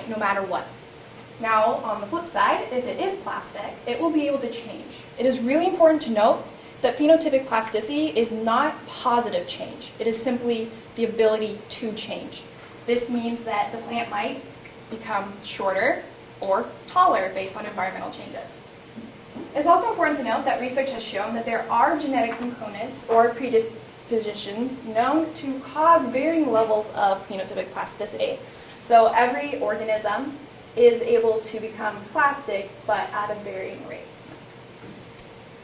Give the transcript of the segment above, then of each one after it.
no matter what. Now, on the flip side, if it is plastic, it will be able to change. It is really important to note that phenotypic plasticity is not positive change. It is simply the ability to change. This means that the plant might become shorter or taller based on environmental changes. It's also important to note that research has shown that there are genetic components or predispositions known to cause varying levels of phenotypic plasticity. So every organism is able to become plastic, but at a varying rate.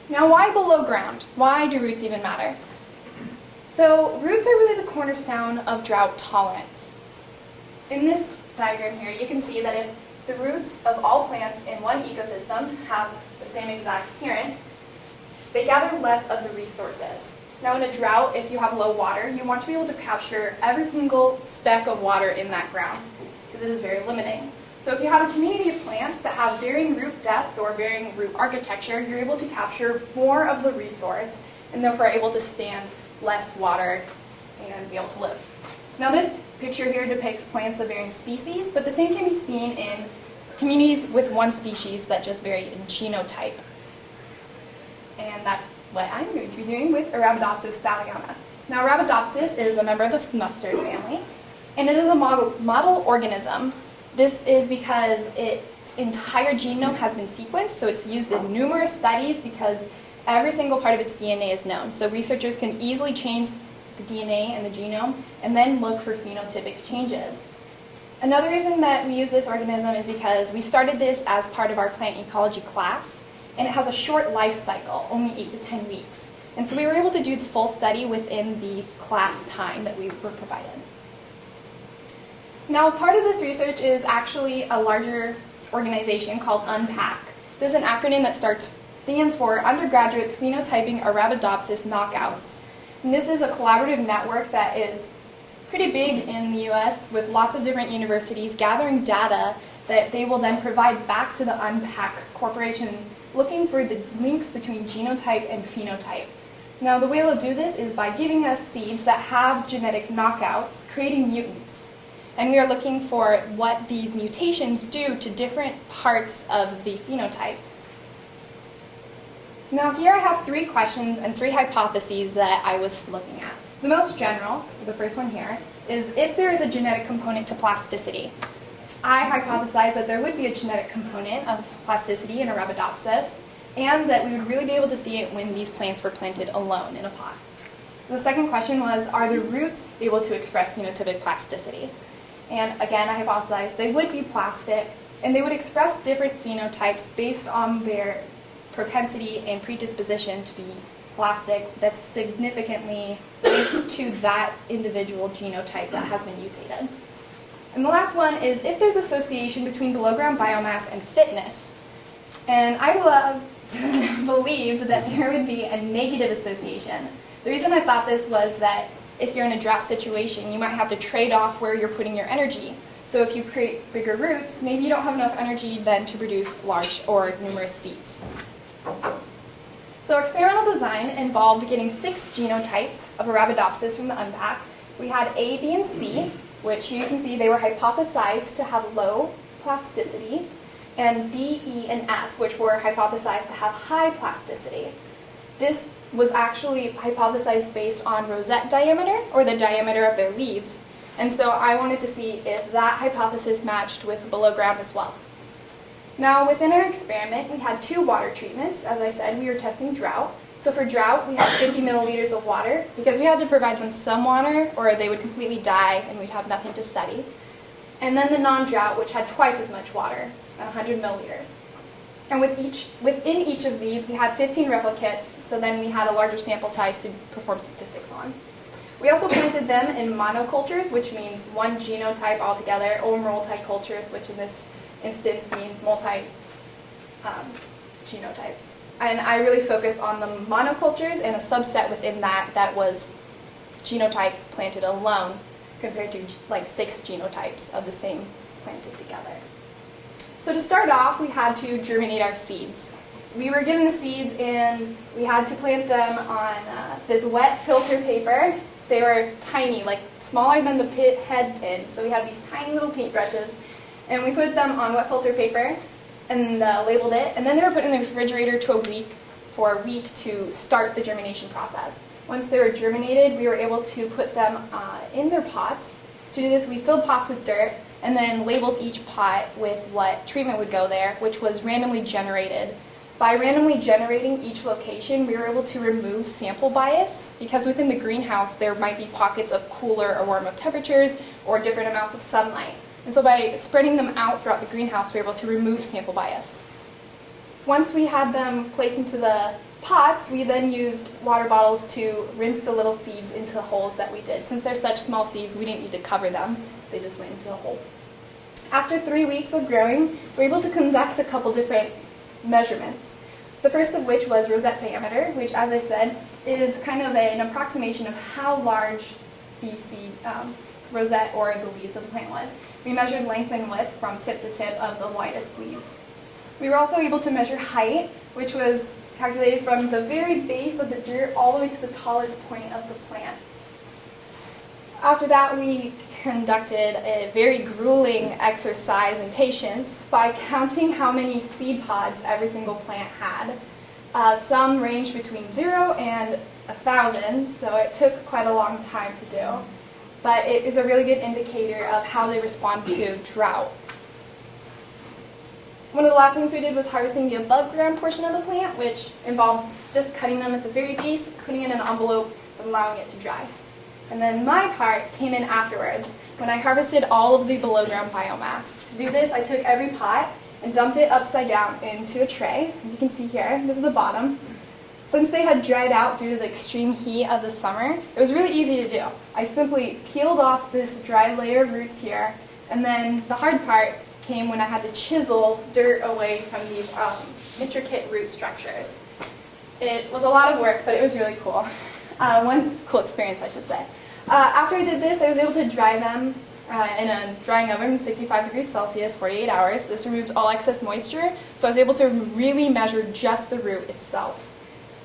Now, why below ground? Why do roots even matter? So roots are really the cornerstone of drought tolerance. In this diagram here, you can see that if the roots of all plants in one ecosystem have the same exact appearance, they gather less of the resources. Now, in a drought, if you have low water, you want to be able to capture every single speck of water in that ground, because this is very limiting. So if you have a community of plants that have varying root depth or varying root architecture, you're able to capture more of the resource and therefore able to stand less water and be able to live. Now, this picture here depicts plants of varying species, but the same can be seen in communities with one species that just vary in genotype. And that's what I'm going to be doing with Arabidopsis thaliana. Now, Arabidopsis is a member of the mustard family, and it is a model organism. This is because its entire genome has been sequenced, so it's used in numerous studies because every single part of its DNA is known. So researchers can easily change the DNA and the genome and then look for phenotypic changes. Another reason that we use this organism is because we started this as part of our plant ecology class, and it has a short life cycle, only 8 to 10 weeks. And so we were able to do the full study within the class time that we were provided. Now, part of this research is actually a larger organization called UNPAC. This is an acronym that stands for Undergraduates Phenotyping Arabidopsis Knockouts. And this is a collaborative network that is pretty big in the US with lots of different universities gathering data that they will then provide back to the UNPAC Corporation, looking for the links between genotype and phenotype. Now, the way they'll do this is by giving us seeds that have genetic knockouts, creating mutants. And we are looking for what these mutations do to different parts of the phenotype. Now, here I have 3 questions and 3 hypotheses that I was looking at. The most general, the first one here, is if there is a genetic component to plasticity. I hypothesize that there would be a genetic component of plasticity in Arabidopsis, and that we would really be able to see it when these plants were planted alone in a pot. The second question was, are the roots able to express phenotypic plasticity? And again, I hypothesized they would be plastic, and they would express different phenotypes based on their propensity and predisposition to be plastic that's significantly linked to that individual genotype that has been mutated. And the last one is if there's association between below-ground biomass and fitness. And I believed that there would be a negative association. The reason I thought this was that if you're in a drought situation, you might have to trade off where you're putting your energy. So if you create bigger roots, maybe you don't have enough energy then to produce large or numerous seeds. So experimental design involved getting 6 genotypes of Arabidopsis from the UNPAC. We had A, B, and C, which you can see they were hypothesized to have low plasticity, and D, E, and F, which were hypothesized to have high plasticity. This was actually hypothesized based on rosette diameter, or the diameter of their leaves. And so I wanted to see if that hypothesis matched with below ground as well. Now, within our experiment, we had 2 water treatments. As I said, we were testing drought. So for drought, we had 50 milliliters of water because we had to provide them some water or they would completely die and we'd have nothing to study. And then the non-drought, which had twice as much water, at 100 milliliters. And within each of these, we had 15 replicates, so then we had a larger sample size to perform statistics on. We also planted them in monocultures, which means one genotype altogether, or multicultures, which in this instance means multi genotypes. And I really focused on the monocultures and a subset within that was genotypes planted alone compared to like 6 genotypes of the same planted together. So to start off, we had to germinate our seeds. We were given the seeds and we had to plant them on this wet filter paper. They were tiny, like smaller than the head pin. So we had these tiny little paintbrushes And we put them on wet filter paper and labeled it, and then they were put in the refrigerator for a week to start the germination process. Once they were germinated, we were able to put them in their pots. To do this, we filled pots with dirt and then labeled each pot with what treatment would go there, which was randomly generated. By randomly generating each location, we were able to remove sample bias, because within the greenhouse there might be pockets of cooler or warmer temperatures or different amounts of sunlight. And so by spreading them out throughout the greenhouse, we were able to remove sample bias. Once we had them placed into the pots, we then used water bottles to rinse the little seeds into the holes that we did. Since they're such small seeds, we didn't need to cover them. They just went into the hole. After 3 weeks of growing, we were able to conduct a couple different measurements. The first of which was rosette diameter, which, as I said, is kind of an approximation of how large the seed rosette or the leaves of the plant was. We measured length and width from tip to tip of the widest leaves. We were also able to measure height, which was calculated from the very base of the dirt all the way to the tallest point of the plant. After that, we conducted a very grueling exercise in patience by counting how many seed pods every single plant had. Some ranged between 0 and 1,000, so it took quite a long time to do. But it is a really good indicator of how they respond to drought. One of the last things we did was harvesting the above ground portion of the plant, which involved just cutting them at the very base, putting it in an envelope, and allowing it to dry. And then my part came in afterwards, when I harvested all of the below ground biomass. To do this, I took every pot and dumped it upside down into a tray. As you can see here, this is the bottom. Since they had dried out due to the extreme heat of the summer, it was really easy to do. I simply peeled off this dry layer of roots here, and then the hard part came when I had to chisel dirt away from these intricate root structures. It was a lot of work, but it was really cool. One cool experience, I should say. After I did this, I was able to dry them in a drying oven, 65 degrees Celsius, 48 hours. This removes all excess moisture, so I was able to really measure just the root itself.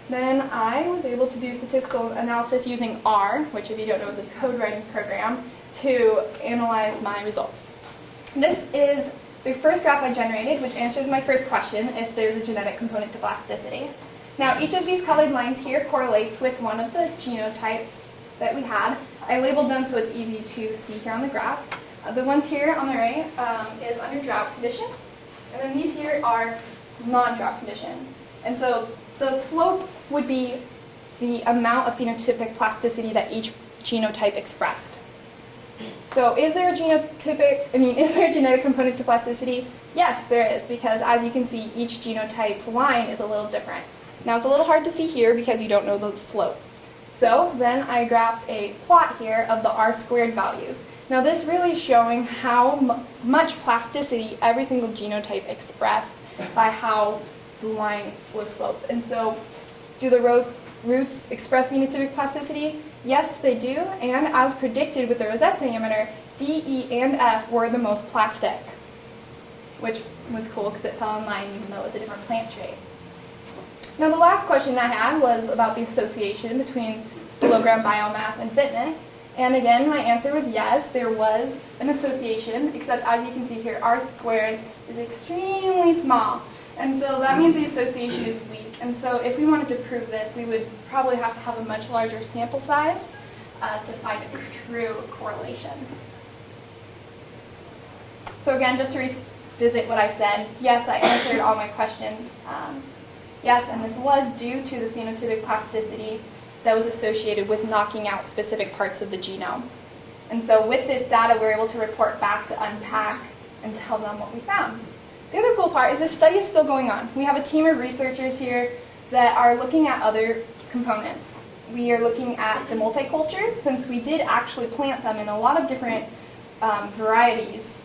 Then I was able to do statistical analysis using R, which, if you don't know, is a code writing program, to analyze my results. This is the first graph I generated, which answers my first question, if there's a genetic component to plasticity. Now, each of these colored lines here correlates with one of the genotypes that we had. I labeled them so it's easy to see here on the graph. The ones here on the right is under drought condition, and then these here are non-drought condition. And so the slope would be the amount of phenotypic plasticity that each genotype expressed. So is there a genetic component to plasticity? Yes, there is, because as you can see, each genotype's line is a little different. Now it's a little hard to see here because you don't know the slope. So then I graphed a plot here of the R-squared values. Now this really is showing how much plasticity every single genotype expressed by how the line was sloped. And so do the roots express phenotypic plasticity? Yes, they do, and as predicted with the rosette diameter, D, E, and F were the most plastic, which was cool because it fell in line even though it was a different plant trait. Now the last question I had was about the association between below ground biomass and fitness, and again my answer was yes, there was an association, except as you can see here, R squared is extremely small, and so that means the association is weak. And so if we wanted to prove this, we would probably have to have a much larger sample size to find a true correlation. So again, just to revisit what I said, yes, I answered all my questions. Yes, and this was due to the phenotypic plasticity that was associated with knocking out specific parts of the genome. And so with this data, we were able to report back to Unpack and tell them what we found. The other cool part is this study is still going on. We have a team of researchers here that are looking at other components. We are looking at the multicultures, since we did actually plant them in a lot of different varieties,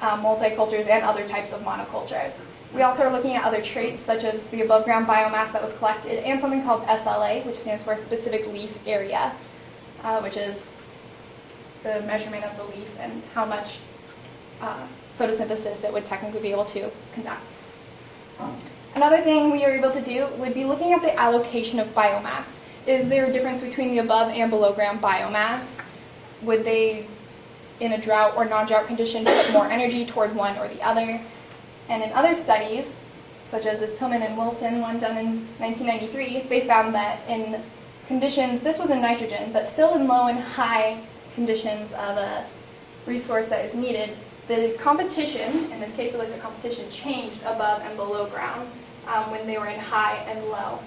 multicultures and other types of monocultures. We also are looking at other traits, such as the above ground biomass that was collected, and something called SLA, which stands for specific leaf area, which is the measurement of the leaf and how much photosynthesis it would technically be able to conduct. Another thing we are able to do would be looking at the allocation of biomass. Is there a difference between the above and below ground biomass? Would they in a drought or non-drought condition put more energy toward one or the other. And in other studies, such as this Tillman and Wilson one done in 1993, they found that in conditions, this was in nitrogen, but still in low and high conditions of a resource that is needed, the competition, in this case the electric competition, changed above and below ground when they were in high and low.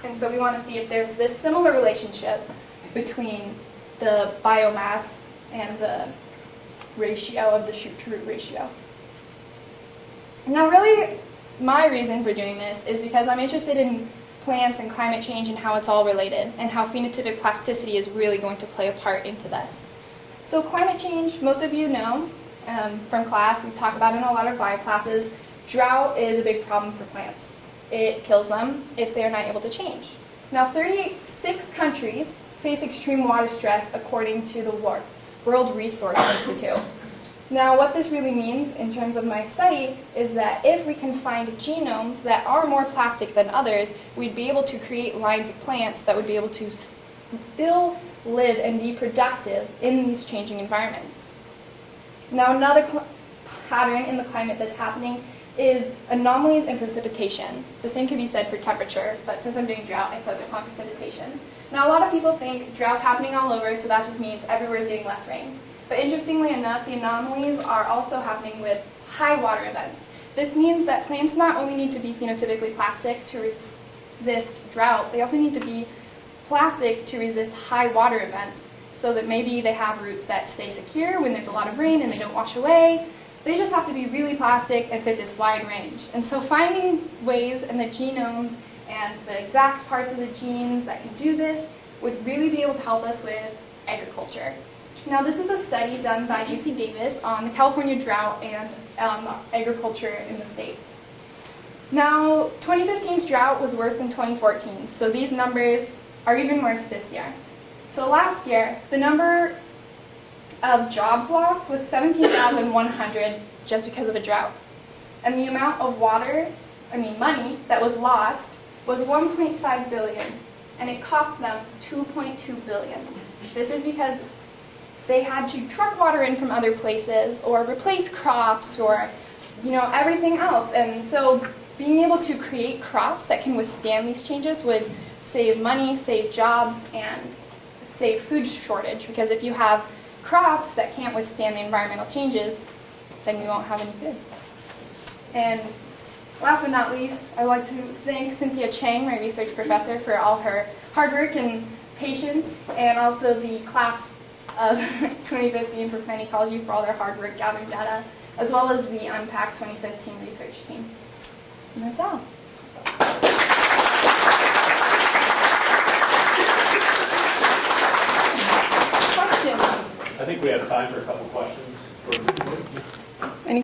And so we want to see if there's this similar relationship between the biomass and the ratio of the shoot-to-root ratio. Now really, my reason for doing this is because I'm interested in plants and climate change and how it's all related, and how phenotypic plasticity is really going to play a part into this. So climate change, most of you know from class, we've talked about it in a lot of bio classes, drought is a big problem for plants. It kills them if they're not able to change. Now 36 countries face extreme water stress according to the World Resource Institute. Now what this really means in terms of my study is that if we can find genomes that are more plastic than others, we'd be able to create lines of plants that would be able to still live and be productive in these changing environments. Now another pattern in the climate that's happening is anomalies in precipitation. The same can be said for temperature, but since I'm doing drought, I focus on precipitation. Now a lot of people think drought's happening all over, so that just means everywhere is getting less rain. But interestingly enough, the anomalies are also happening with high water events. This means that plants not only need to be phenotypically plastic to resist drought, they also need to be plastic to resist high water events, so that maybe they have roots that stay secure when there's a lot of rain and they don't wash away. They just have to be really plastic and fit this wide range. And so finding ways in the genomes and the exact parts of the genes that can do this would really be able to help us with agriculture. Now this is a study done by UC Davis on the California drought and agriculture in the state. Now 2015's drought was worse than 2014, so these numbers are even worse this year. So last year, the number of jobs lost was 17,100 just because of a drought. And the amount of money that was lost was 1.5 billion, and it cost them 2.2 billion. This is because they had to truck water in from other places or replace crops or everything else. And so being able to create crops that can withstand these changes would save money, save jobs, and save food shortage, because if you have crops that can't withstand the environmental changes, then you won't have any food. And last but not least, I'd like to thank Cynthia Chang, my research professor, for all her hard work and patience, and also the class of 2015 for plant ecology for all their hard work gathering data, as well as the Unpacked 2015 research team. And that's all. I think we have time for a couple questions.